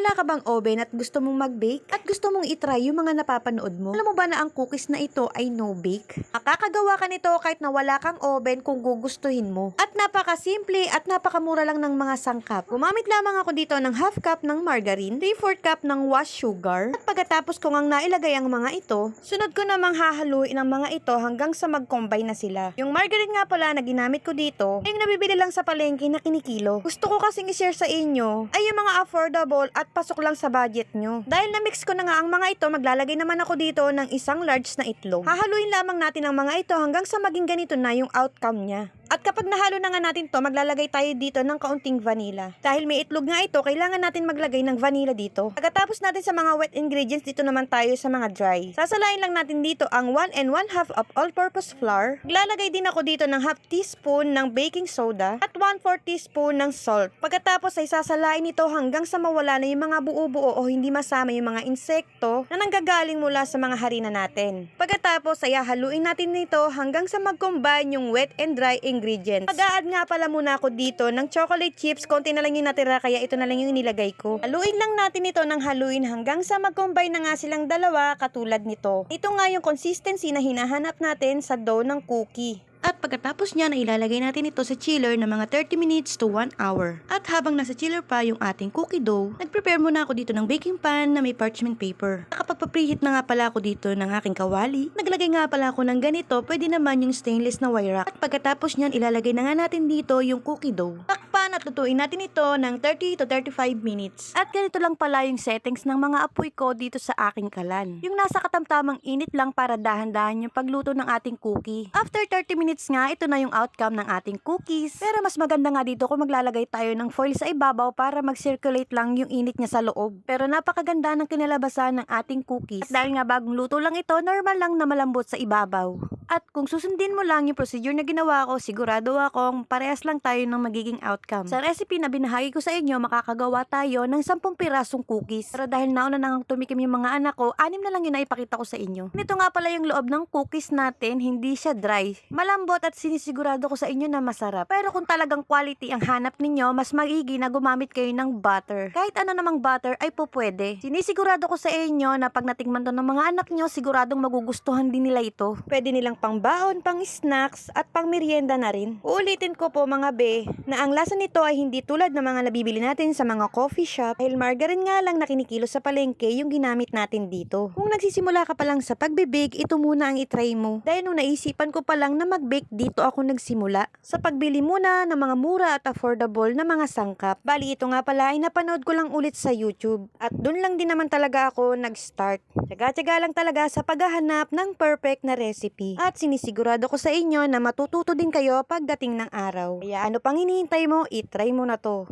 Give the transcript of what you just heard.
Wala ka bang oven at gusto mong mag-bake? At gusto mong itry yung mga napapanood mo? Alam mo ba na ang cookies na ito ay no-bake? Makakagawa ka nito kahit na wala kang oven kung gugustuhin mo. At napakasimple at napakamura lang ng mga sangkap. Gumamit lamang ako dito ng half cup ng margarine, 3/4 cup ng washed sugar. At pagkatapos ko ngang nailagay ang mga ito, sunod ko namang hahaluin ang mga ito hanggang sa mag-combine na sila. Yung margarine nga pala na ginamit ko dito, ay yung nabibili lang sa palengke na kinikilo. Gusto ko kasing i-share sa inyo ay yung mga affordable at pasok lang sa budget nyo. Dahil na-mix ko na nga ang mga ito, maglalagay naman ako dito ng isang large na itlog. Hahaluin lamang natin ang mga ito hanggang sa maging ganito na yung outcome niya. At kapag nahalo na nga natin to, maglalagay tayo dito ng kaunting vanilla. Dahil may itlog nga ito, kailangan natin maglagay ng vanilla dito. Pagkatapos natin sa mga wet ingredients, dito naman tayo sa mga dry. Sasalain lang natin dito ang 1 1/2 of all-purpose flour. Maglalagay din ako dito ng half teaspoon ng baking soda at 1/4 teaspoon ng salt. Pagkatapos ay sasalain ito hanggang sa mawala na yung mga buo-buo o hindi masama yung mga insekto na nanggagaling mula sa mga harina natin. Pagkatapos ay haluin natin nito hanggang sa mag-combine yung wet and dry ingredients. Mag-a-add nga pala muna ako dito ng chocolate chips, konti na lang yung natira kaya ito na lang yung inilagay ko. Haluin lang natin ito ng haluin hanggang sa mag-combine na nga silang dalawa katulad nito. Ito nga yung consistency na hinahanap natin sa dough ng cookie. At pagkatapos niya na ilalagay natin ito sa chiller na mga 30 minutes to 1 hour. At habang nasa chiller pa yung ating cookie dough, nag-prepare muna ako dito ng baking pan na may parchment paper. Nakapagpa-preheat na nga pala ako dito ng aking kawali. Naglagay nga pala ako ng ganito, pwede naman yung stainless na wire rack. At pagkatapos niyan, ilalagay na nga natin dito yung cookie dough. Takpan at lutuin natin ito ng 30 to 35 minutes. At ganito lang pala yung settings ng mga apoy ko dito sa aking kalan. Yung nasa katamtamang init lang para dahan-dahan yung pagluto ng ating cookie. After 30 minutes nga, ito na yung outcome ng ating cookies. Pero mas maganda nga dito kung maglalagay tayo ng foil sa ibabaw para mag-circulate lang yung init niya sa loob. Pero napakaganda ng kinalabasan ng ating cookies. At dahil nga bagong luto lang ito, normal lang na malambot sa ibabaw. At kung susundin mo lang yung procedure na ginawa ko, sigurado akong parehas lang tayo ng magiging outcome. Sa recipe na binahagi ko sa inyo, makakagawa tayo ng 10 pirasong cookies. Pero dahil nauna nang tumikim yung mga anak ko, 6 na lang yun na ipakita ko sa inyo. Ito nga pala yung loob ng cookies natin, hindi siya dry. Malambot at sinisigurado ko sa inyo na masarap. Pero kung talagang quality ang hanap ninyo, mas maigi na gumamit kayo ng butter. Kahit ano namang butter ay po pwede. Sinisigurado ko sa inyo na pag natikman to ng mga anak nyo, siguradong magugustuhan din nila ito. Pwede nilang pangbaon, pang snacks, at pang merienda na rin. Uulitin ko po mga be, na ang lasa nito ay hindi tulad ng mga nabibili natin sa mga coffee shop dahil margarine nga lang na kinikilo sa palengke yung ginamit natin dito. Kung nagsisimula ka pa lang sa pagbibig, ito muna ang itry mo. Dahil nung naisipan ko pa lang na mag-bake, dito ako nagsimula. Sa pagbili muna ng mga mura at affordable na mga sangkap. Bali ito nga pala ay napanood ko lang ulit sa YouTube. At dun lang din naman talaga ako nag-start. Tsaga-tsaga lang talaga sa paghahanap ng perfect na recipe. At sinisigurado ko sa inyo na matututo din kayo pagdating ng araw. Kaya ano pang hinihintay mo, itry mo na to.